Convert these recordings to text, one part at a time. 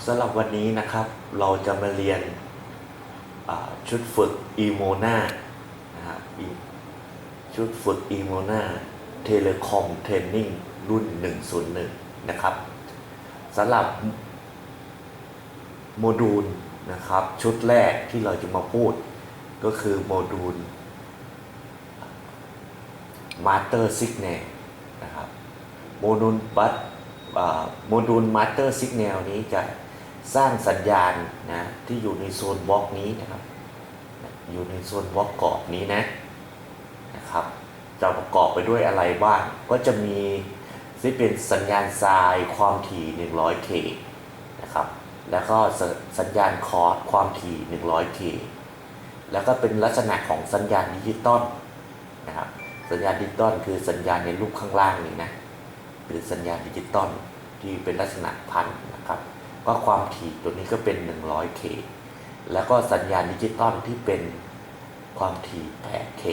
สำหรับวันนี้นะครับเราจะมาเรียนชุดฝึก EMONA นะครับชุดฝึก EMONA Telecom Training รุ่น 101 นะครับสำหรับโมดูลนะครับชุดแรกที่เราจะมาพูดก็คือโมดูล Master Signal นะครับโมดูลMaster Signal นี้จะสร้างสัญญาณนะที่อยู่ในโซนบล็อกนี้นะครับอยู่ในโซนบล็อกกรอบนี้นะครับจะประกอบไปด้วยอะไรบ้างก็จะมีที่เป็นสัญญาณไซน์ความถี่ 100K นะครับแล้วก็สัญญาณคอร์สความถี่ 100K แล้วก็เป็นลักษณะของสัญญาณดิจิตอลนะครับสัญญาณดิจิตอลคือสัญญาณในรูปข้างล่างนี้นะคือสัญญาณดิจิตอลที่เป็นลักษณะพันนะครับก็ความถี่ตัวนี้ก็เป็น 100K แล้วก็สัญญาณดิจิตอลที่เป็นความถี่ 8K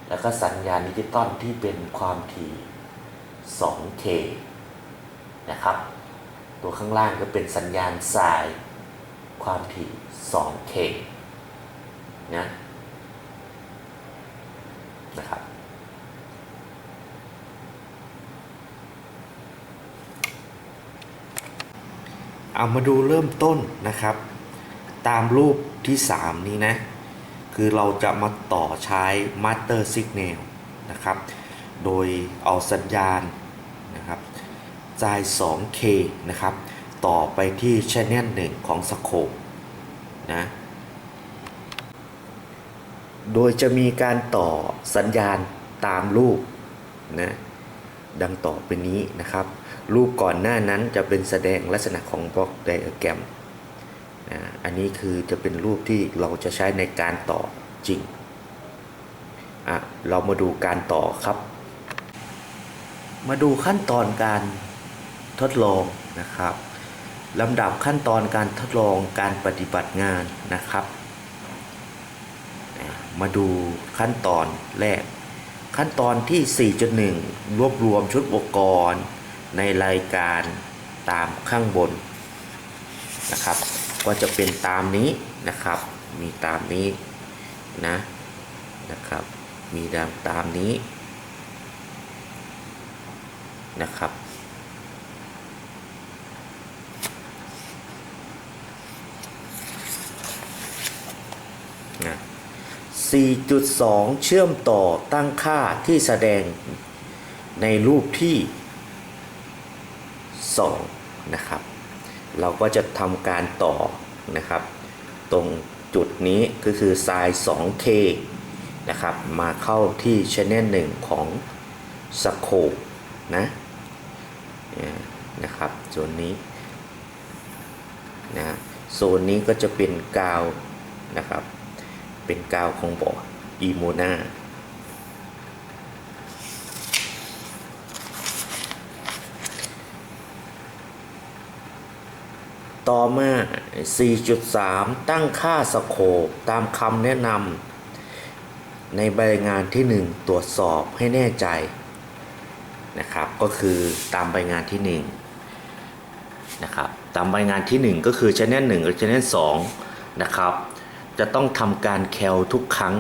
แล้วก็สัญญาณดิจิตอลที่เป็นความถี่ 2K นะครับตัวข้างล่างก็เป็นสัญญาณไซน์ความถี่ 2K นะครับเอามาดูเริ่มต้นนะครับตามรูปที่ 3 นี้นะคือเราจะมาต่อใช้ Master Signal นะครับโดยเอาสัญญาณนะครับสาย 2K นะครับต่อไปที่ Channel 1 ของ Scope นะโดยจะมีการต่อสัญญาณตามรูปนะดังต่อไปนี้นะครับรูปก่อนหน้านั้นจะเป็นแสดงลักษณะของบล็อกไดอะแกรมอันนี้คือจะเป็นรูปที่เราจะใช้ในการต่อจริงเรามาดูการต่อครับมาดูขั้นตอนการทดลองนะครับลำดับขั้นตอนการทดลองการปฏิบัติงานนะครับมาดูขั้นตอนแรกขั้นตอนที่ 4.1 รวบรวมชุดอุปกรณ์ในรายการตามข้างบนนะครับก็จะเป็นตามนี้นะครับมีตามนี้นะครับมีตามนี้นะครับ4.2 เชื่อมต่อตั้งค่าที่แสดงในรูปที่2นะครับเราก็จะทำการต่อนะครับตรงจุดนี้ก็คือไซน์ 2K นะครับมาเข้าที่ Channel 1 ของ Scope นะครับโซนนี้นะโซนนี้ก็จะเป็นกาวนะครับเป็นกาวของบอร์ด EMONAต่อมา 4.3 ตั้งค่าสโคปตามคำแนะนำในใบงานที่ 1 ตรวจสอบให้แน่ใจนะครับก็คือตามใบงานที่1นะครับตามใบงานที่ 1 ก็คือ Channel 1 หรือ Channel 2นะครับจะต้องทำการแคลทุกครั้ง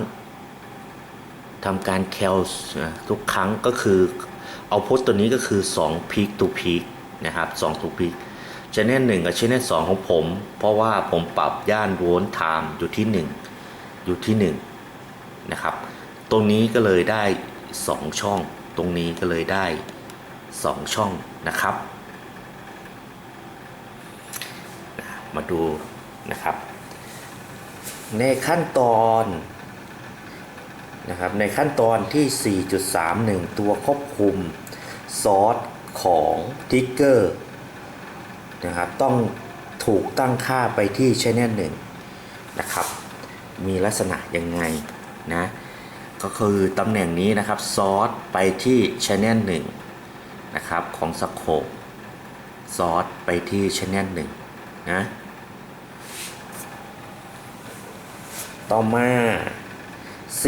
ทุกครั้งก็คือเอาพุทตัวนี้ก็คือ2 peak to peak นะครับ2 to peak Channel 1 กับ Channel 2 ของผมเพราะว่าผมปรับย่านโวลต์ไทม์อยู่ที่1นะครับตรงนี้ก็เลยได้2ช่องตรงนี้ก็เลยได้2ช่องนะครับมาดูนะครับในขั้นตอนนะครับในขั้นตอนที่ 4.31 ตัวควบคุมซอสของทิกเกอร์นะครับต้องถูกตั้งค่าไปที่ Channel 1นะครับมีลักษณะยังไงนะก็คือตำแหน่งนี้นะครับซอสไปที่ Channel 1นะครับของ Scope ซอสไปที่ Channel 1นะต่อมา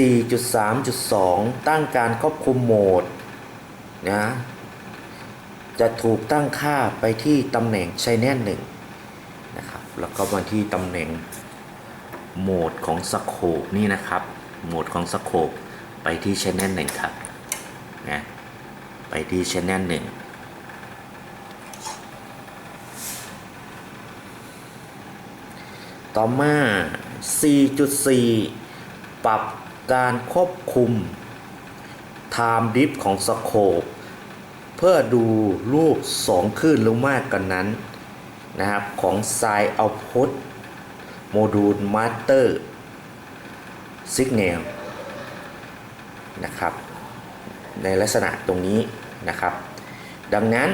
4.3.2 ตั้งการควบคุมโหมดนะจะถูกตั้งค่าไปที่ตำแหน่ง Channel 1 แล้วก็มาที่ตำแหน่งโหมดของสโคปนี่นะครับโหมดของสโคปไปที่ Channel 1ครับนะไปที่ Channel 1ต่อมา 4.4 ปรับการควบคุม Time Dip ของสโคปเพื่อดูรูป2คลื่นหรือมากกว่านั้นนะครับของ Side Output Module Master Signal นะครับในลักษณะตรงนี้นะครับดังนั้น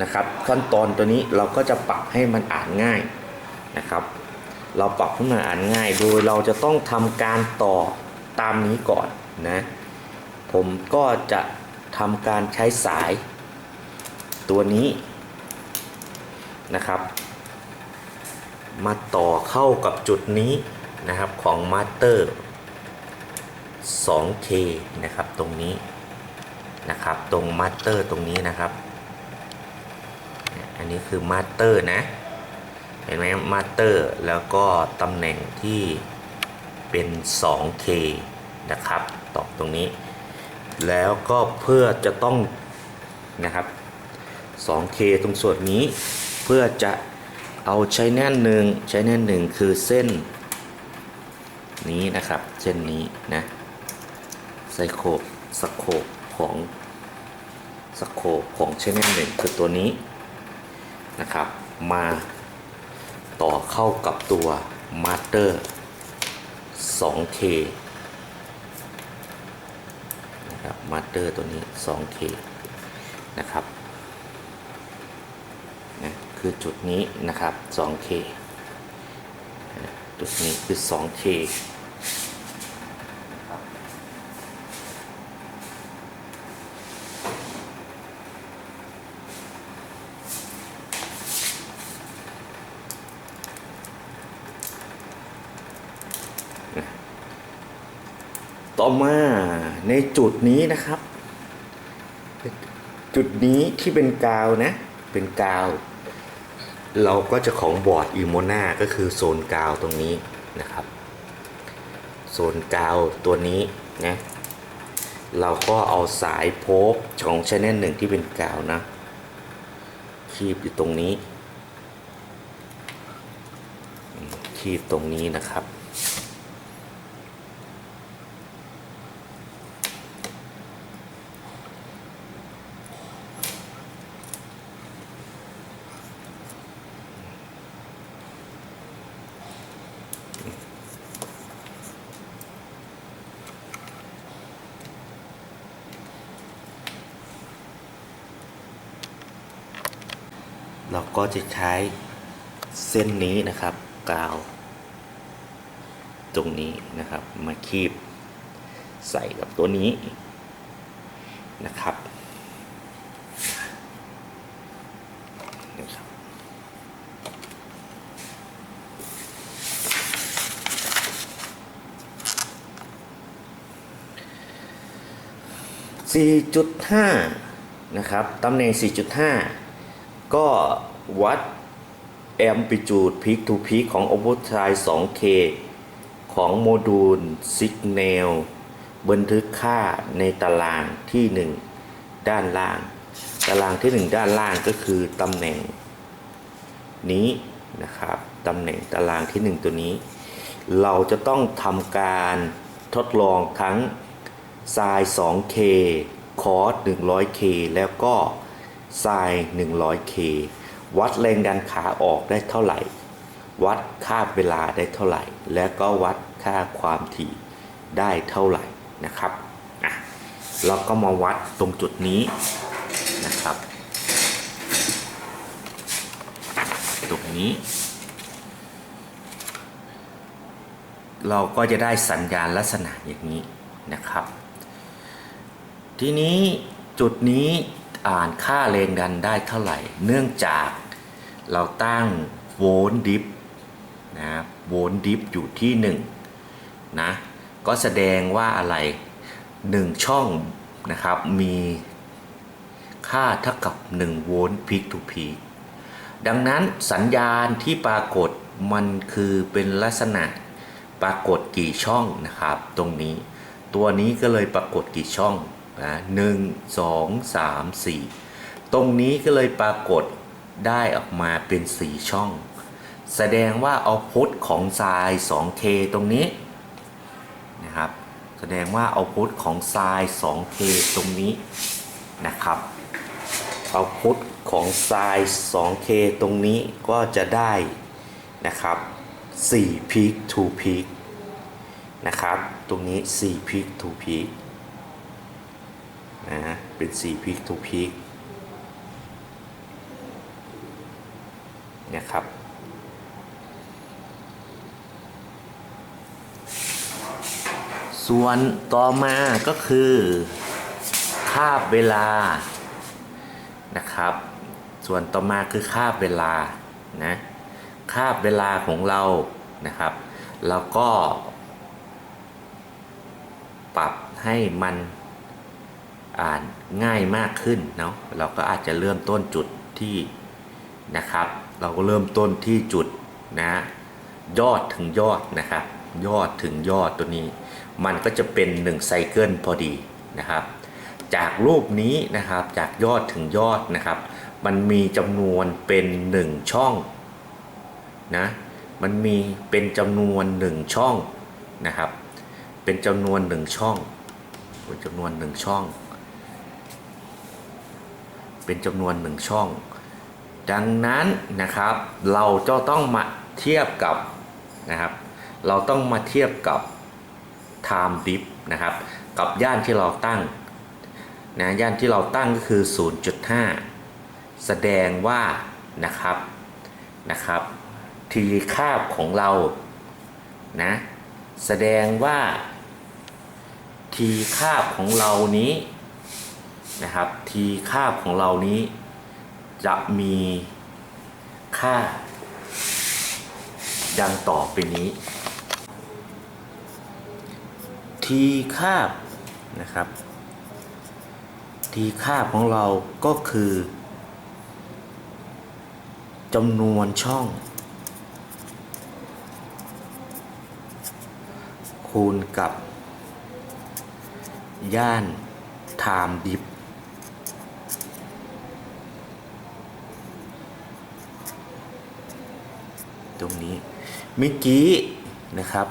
นะครับขั้นตอนตัวนี้เราก็จะปรับให้มันอ่านง่ายนะครับเราปรับให้มันอ่านง่ายโดยเราจะต้องทำการต่อตามนี้ก่อนนะผมก็จะทำการใช้สายตัวนี้นะครับมาต่อเข้ากับจุดนี้นะครับของมาสเตอร์ 2K นะครับตรงนี้นะครับตรงมาสเตอร์ตรงนี้นะครับอันนี้คือมาสเตอร์นะเห็นไหมมาสเตอร์แล้วก็ตำแหน่งที่เป็น 2K นะครับต่อตรงนี้แล้วก็เพื่อจะต้องนะครับ 2K ตรงส่วนนี้เพื่อจะเอาใช้แน่นหนึ่งคือเส้นนี้นะครับเส้นนี้นะสโคปของใช้แน่นหนึ่งคือตัวนี้นะครับมาต่อเข้ากับตัวมาสเตอร์ 2K นะครับมาสเตอร์ตัวนี้ 2K นะครับคือจุดนี้นะครับ 2K จุดนี้คือ 2K ต่อมาในจุดนี้นะครับจุดนี้ที่เป็นกาวนะเป็นกาวเราก็จะของบอร์ดอิโมนาก็คือโซนกาวตรงนี้นะครับโซนกาวตัวนี้นะเราก็เอาสายโพบของชแนล1ที่เป็นกาวนะคีบอยู่ตรงนี้คีบตรงนี้นะครับเราก็จะใช้เส้นนี้นะครับกาวตรงนี้นะครับมาคีบใส่กับตัวนี้นะครับ4.5 นะครับตำแหน่ง 4.5 ก็วัด Amplitude Peak to Peak ของ Overdrive 2K ของโมดูล Signal บันทึกค่าในตารางที่ 1 ด้านล่างตารางที่ 1 ด้านล่างก็คือตำแหน่งนี้นะครับตำแหน่งตารางที่ 1 ตัวนี้เราจะต้องทำการทดลองทั้งไซน์ 2K คอส 100K แล้วก็ไซน์ 100K วัดแรงดันขาออกได้เท่าไหร่วัดค่าเวลาได้เท่าไหร่และก็วัดค่าความถี่ได้เท่าไหร่นะครับเราก็มาวัดตรงจุดนี้นะครับตรงนี้เราก็จะได้สัญญาณลักษณะอย่างนี้นะครับทีนี้จุดนี้อ่านค่าแรงดันได้เท่าไหร่เนื่องจากเราตั้งโวลต์ดิฟนะโวลต์ดิฟอยู่ที่1นะก็แสดงว่าอะไร1ช่องนะครับมีค่าเท่ากับ1โวลต์พีคทูพีคดังนั้นสัญญาณที่ปรากฏ มันคือเป็นลักษณะปรากฏกี่ช่องนะครับตรงนี้ตัวนี้ก็เลยปรากฏกี่ช่องนะ1 2 3 4ตรงนี้ก็เลยปรากฏได้ออกมาเป็น4ช่องแสดงว่าเอาพุทของไซน์ 2k ตรงนี้นะครับแสดงว่าเอาพุทของไซน์ 2k ตรงนี้นะครับเอาพุทของไซน์ 2k ตรงนี้ก็จะได้นะครับ4 peak to peak นะครับตรงนี้4 peak to peak นะเป็น4 peak to peak นะครับส่วนต่อมาก็คือคาบเวลานะครับส่วนต่อมาคือคาบเวลานะคาบเวลาของเรานะครับเราก็ปรับให้มันอ่านง่ายมากขึ้นเนาะเราก็อาจจะเริ่มต้นจุดที่นะครับเราก็เริ่มต้นที่จุดนะยอดถึงยอดนะครับยอดถึงยอดตัวนี้มันก็จะเป็น1ไซเคิลพอดีนะครับจากรูปนี้นะครับจากยอดถึงยอดนะครับมันมีจำนวนเป็น1ช่องนะมันมีเป็นจำนวน1ช่องนะครับเป็นจำนวน1ช่องเป็นจำนวน1ช่องเป็นจำนวน1ช่องดังนั้นนะครับเราจะต้องมาเทียบกับนะครับเราต้องมาเทียบกับ time dip นะครับกับย่านที่เราตั้งนะย่านที่เราตั้งก็คือ 0.5 แสดงว่านะครับทีคาบของเรานะแสดงว่าทีคาบของเรานี้นะครับทีคาบของเรานี้จะมีค่าดังต่อไปนี้ทีคาบนะครับทีคาบของเราก็คือจำนวนช่องคูณกับย่าน time dip ตรงนี้เมื่อกี้นะครับ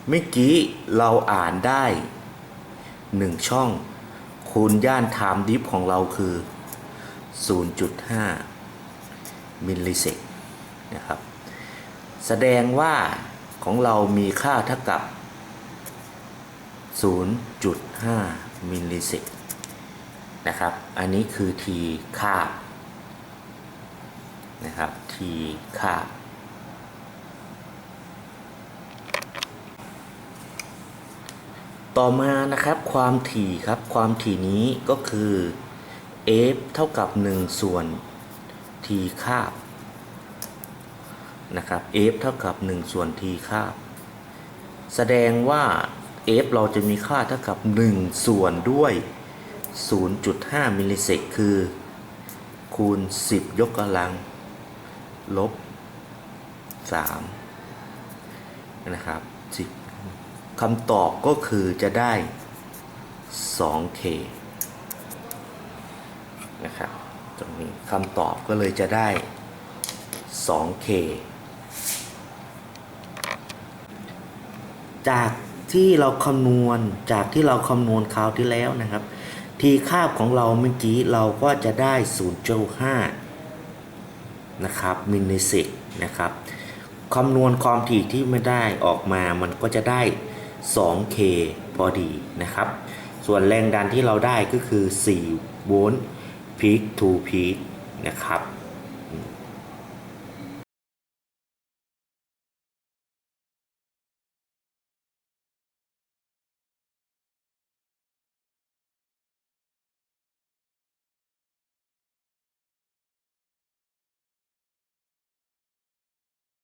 เมื่อกี้เราอ่านได้1ช่องคูณย่าน time dip ของเราคือ 0.5 มิลลิเซกนะครับแสดงว่าของเรามีค่าเท่ากับ 0.5 มิลลิเซกนะครับอันนี้คือทีคาบนะครับทีคาบต่อมานะครับความถี่ครับความถี่นี้ก็คือ f เท่ากับ1ส่วน t คาบนะครับ f เท่ากับ1ส่วน t คาบแสดงว่า f เราจะมีค่าเท่ากับ1ส่วนด้วย 0.5 มิลลิเซกคือคูณ10ยกกำลังลบ3นะครับ10คำตอบก็คือจะได้ 2k นะครับตรงนี้คำตอบก็เลยจะได้ 2k จากที่เราคำนวณคราวที่แล้วนะครับทีคาบของเราเมื่อกี้เราก็จะได้ 0.5 นะครับมิลลิเซกนะครับคำนวณความถี่ที่ไม่ได้ออกมามันก็จะได้ 2k พอดีนะครับส่วนแรงดันที่เราได้ก็คือ4 โวลต์ peak to peak นะครับ